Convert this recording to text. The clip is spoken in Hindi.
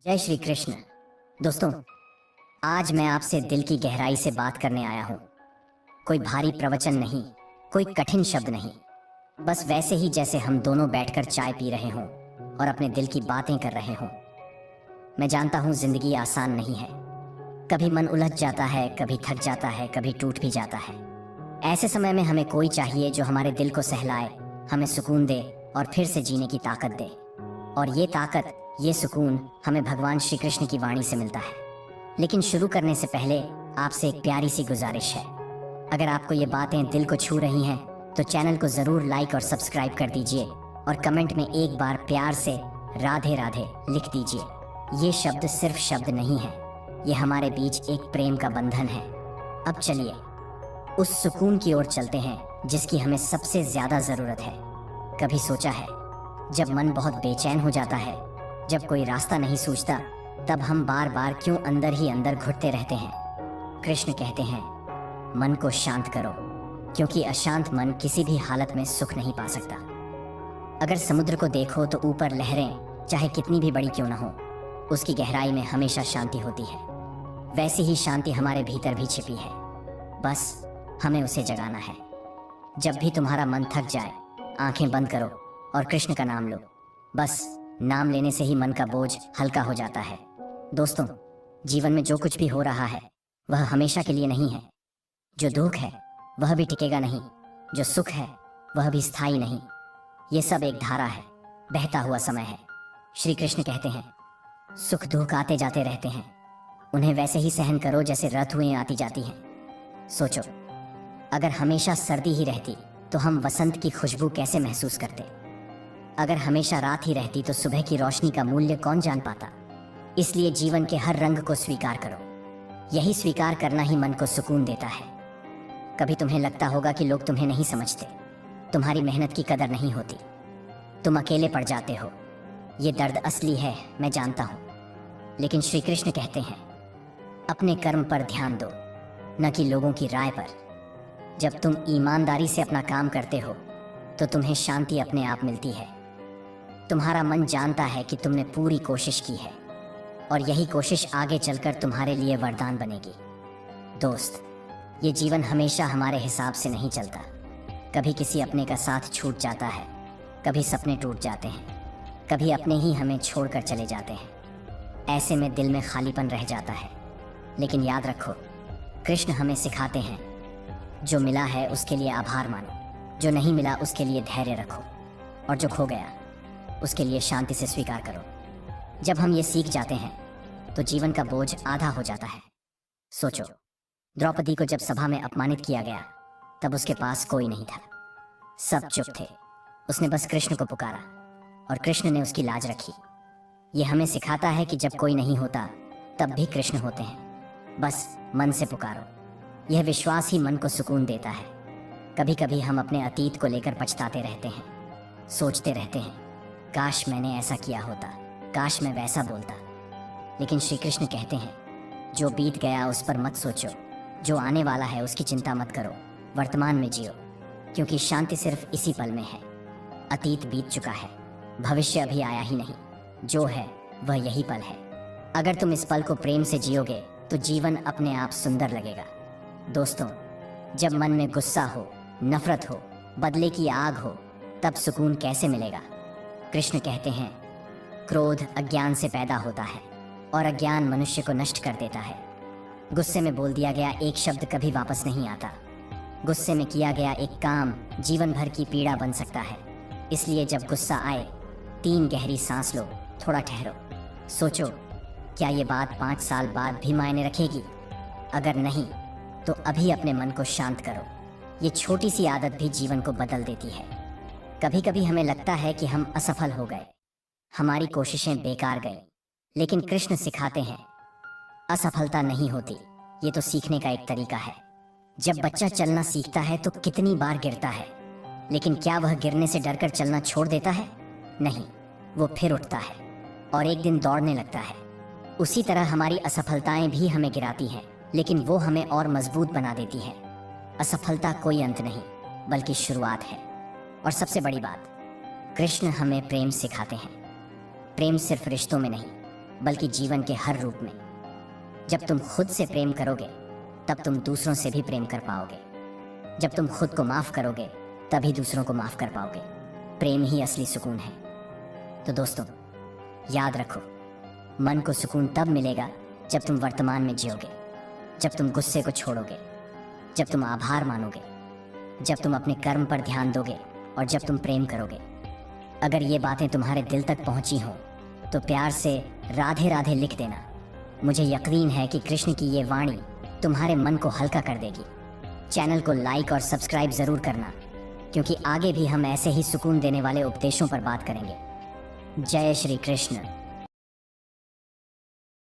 जय श्री कृष्ण। दोस्तों, आज मैं आपसे दिल की गहराई से बात करने आया हूँ। कोई भारी प्रवचन नहीं, कोई कठिन शब्द नहीं, बस वैसे ही जैसे हम दोनों बैठकर चाय पी रहे हों और अपने दिल की बातें कर रहे हों। मैं जानता हूँ जिंदगी आसान नहीं है। कभी मन उलझ जाता है, कभी थक जाता है, कभी टूट भी जाता है। ऐसे समय में हमें कोई चाहिए जो हमारे दिल को सहलाए, हमें सुकून दे और फिर से जीने की ताकत दे। और ये ताकत, ये सुकून हमें भगवान श्री कृष्ण की वाणी से मिलता है। लेकिन शुरू करने से पहले आपसे एक प्यारी सी गुजारिश है। अगर आपको ये बातें दिल को छू रही हैं तो चैनल को ज़रूर लाइक और सब्सक्राइब कर दीजिए और कमेंट में एक बार प्यार से राधे राधे लिख दीजिए। ये शब्द सिर्फ शब्द नहीं है, ये हमारे बीच एक प्रेम का बंधन है। अब चलिए उस सुकून की ओर चलते हैं जिसकी हमें सबसे ज़्यादा ज़रूरत है। कभी सोचा है, जब मन बहुत बेचैन हो जाता है, जब कोई रास्ता नहीं सूझता, तब हम बार बार क्यों अंदर ही अंदर घुटते रहते हैं? कृष्ण कहते हैं, मन को शांत करो, क्योंकि अशांत मन किसी भी हालत में सुख नहीं पा सकता। अगर समुद्र को देखो तो ऊपर लहरें चाहे कितनी भी बड़ी क्यों ना हो, उसकी गहराई में हमेशा शांति होती है। वैसी ही शांति हमारे भीतर भी छिपी है, बस हमें उसे जगाना है। जब भी तुम्हारा मन थक जाए, आंखें बंद करो और कृष्ण का नाम लो। बस नाम लेने से ही मन का बोझ हल्का हो जाता है। दोस्तों, जीवन में जो कुछ भी हो रहा है वह हमेशा के लिए नहीं है। जो दुख है वह भी टिकेगा नहीं, जो सुख है वह भी स्थायी नहीं। ये सब एक धारा है, बहता हुआ समय है। श्री कृष्ण कहते हैं, सुख दुख आते जाते रहते हैं, उन्हें वैसे ही सहन करो जैसे ऋतुएं आती जाती हैं। सोचो, अगर हमेशा सर्दी ही रहती तो हम वसंत की खुशबू कैसे महसूस करते? अगर हमेशा रात ही रहती तो सुबह की रोशनी का मूल्य कौन जान पाता? इसलिए जीवन के हर रंग को स्वीकार करो। यही स्वीकार करना ही मन को सुकून देता है। कभी तुम्हें लगता होगा कि लोग तुम्हें नहीं समझते, तुम्हारी मेहनत की कदर नहीं होती, तुम अकेले पड़ जाते हो। ये दर्द असली है, मैं जानता हूँ। लेकिन श्री कृष्ण कहते हैं, अपने कर्म पर ध्यान दो, न कि लोगों की राय पर। जब तुम ईमानदारी से अपना काम करते हो तो तुम्हें शांति अपने आप मिलती है। तुम्हारा मन जानता है कि तुमने पूरी कोशिश की है और यही कोशिश आगे चलकर तुम्हारे लिए वरदान बनेगी। दोस्त, ये जीवन हमेशा हमारे हिसाब से नहीं चलता। कभी किसी अपने का साथ छूट जाता है, कभी सपने टूट जाते हैं, कभी अपने ही हमें छोड़कर चले जाते हैं। ऐसे में दिल में खालीपन रह जाता है। लेकिन याद रखो, कृष्ण हमें सिखाते हैं, जो मिला है उसके लिए आभार मानो, जो नहीं मिला उसके लिए धैर्य रखो, और जो खो गया उसके लिए शांति से स्वीकार करो। जब हम ये सीख जाते हैं तो जीवन का बोझ आधा हो जाता है। सोचो, द्रौपदी को जब सभा में अपमानित किया गया तब उसके पास कोई नहीं था, सब चुप थे। उसने बस कृष्ण को पुकारा और कृष्ण ने उसकी लाज रखी। ये हमें सिखाता है कि जब कोई नहीं होता तब भी कृष्ण होते हैं। बस मन से पुकारो, यह विश्वास ही मन को सुकून देता है। कभी कभी हम अपने अतीत को लेकर पछताते रहते हैं, सोचते रहते हैं, काश मैंने ऐसा किया होता, काश मैं वैसा बोलता। लेकिन श्री कृष्ण कहते हैं, जो बीत गया उस पर मत सोचो, जो आने वाला है उसकी चिंता मत करो, वर्तमान में जियो, क्योंकि शांति सिर्फ इसी पल में है। अतीत बीत चुका है, भविष्य अभी आया ही नहीं, जो है वह यही पल है। अगर तुम इस पल को प्रेम से जियोगे तो जीवन अपने आप सुंदर लगेगा। दोस्तों, जब मन में गुस्सा हो, नफरत हो, बदले की आग हो, तब सुकून कैसे मिलेगा? कृष्ण कहते हैं, क्रोध अज्ञान से पैदा होता है और अज्ञान मनुष्य को नष्ट कर देता है। गुस्से में बोल दिया गया एक शब्द कभी वापस नहीं आता। गुस्से में किया गया एक काम जीवन भर की पीड़ा बन सकता है। इसलिए जब गुस्सा आए, 3 गहरी सांस लो, थोड़ा ठहरो, सोचो, क्या ये बात 5 साल बाद भी मायने रखेगी? अगर नहीं तो अभी अपने मन को शांत करो। ये छोटी सी आदत भी जीवन को बदल देती है। कभी कभी हमें लगता है कि हम असफल हो गए, हमारी कोशिशें बेकार गई, लेकिन कृष्ण सिखाते हैं, असफलता नहीं होती, ये तो सीखने का एक तरीका है। जब बच्चा चलना सीखता है तो कितनी बार गिरता है, लेकिन क्या वह गिरने से डरकर चलना छोड़ देता है? नहीं, वो फिर उठता है और एक दिन दौड़ने लगता है। उसी तरह हमारी असफलताएं भी हमें गिराती हैं, लेकिन वो हमें और मजबूत बना देती है। असफलता कोई अंत नहीं, बल्कि शुरुआत है। और सबसे बड़ी बात, कृष्ण हमें प्रेम सिखाते हैं। प्रेम सिर्फ रिश्तों में नहीं, बल्कि जीवन के हर रूप में। जब तुम खुद से प्रेम करोगे तब तुम दूसरों से भी प्रेम कर पाओगे। जब तुम खुद को माफ करोगे तभी दूसरों को माफ कर पाओगे। प्रेम ही असली सुकून है। तो दोस्तों, याद रखो, मन को सुकून तब मिलेगा जब तुम वर्तमान में जियोगे, जब तुम गुस्से को छोड़ोगे, जब तुम आभार मानोगे, जब तुम अपने कर्म पर ध्यान दोगे और जब तुम प्रेम करोगे। अगर ये बातें तुम्हारे दिल तक पहुंची हों तो प्यार से राधे राधे लिख देना। मुझे यकीन है कि कृष्ण की ये वाणी तुम्हारे मन को हल्का कर देगी। चैनल को लाइक और सब्सक्राइब ज़रूर करना, क्योंकि आगे भी हम ऐसे ही सुकून देने वाले उपदेशों पर बात करेंगे। जय श्री कृष्ण।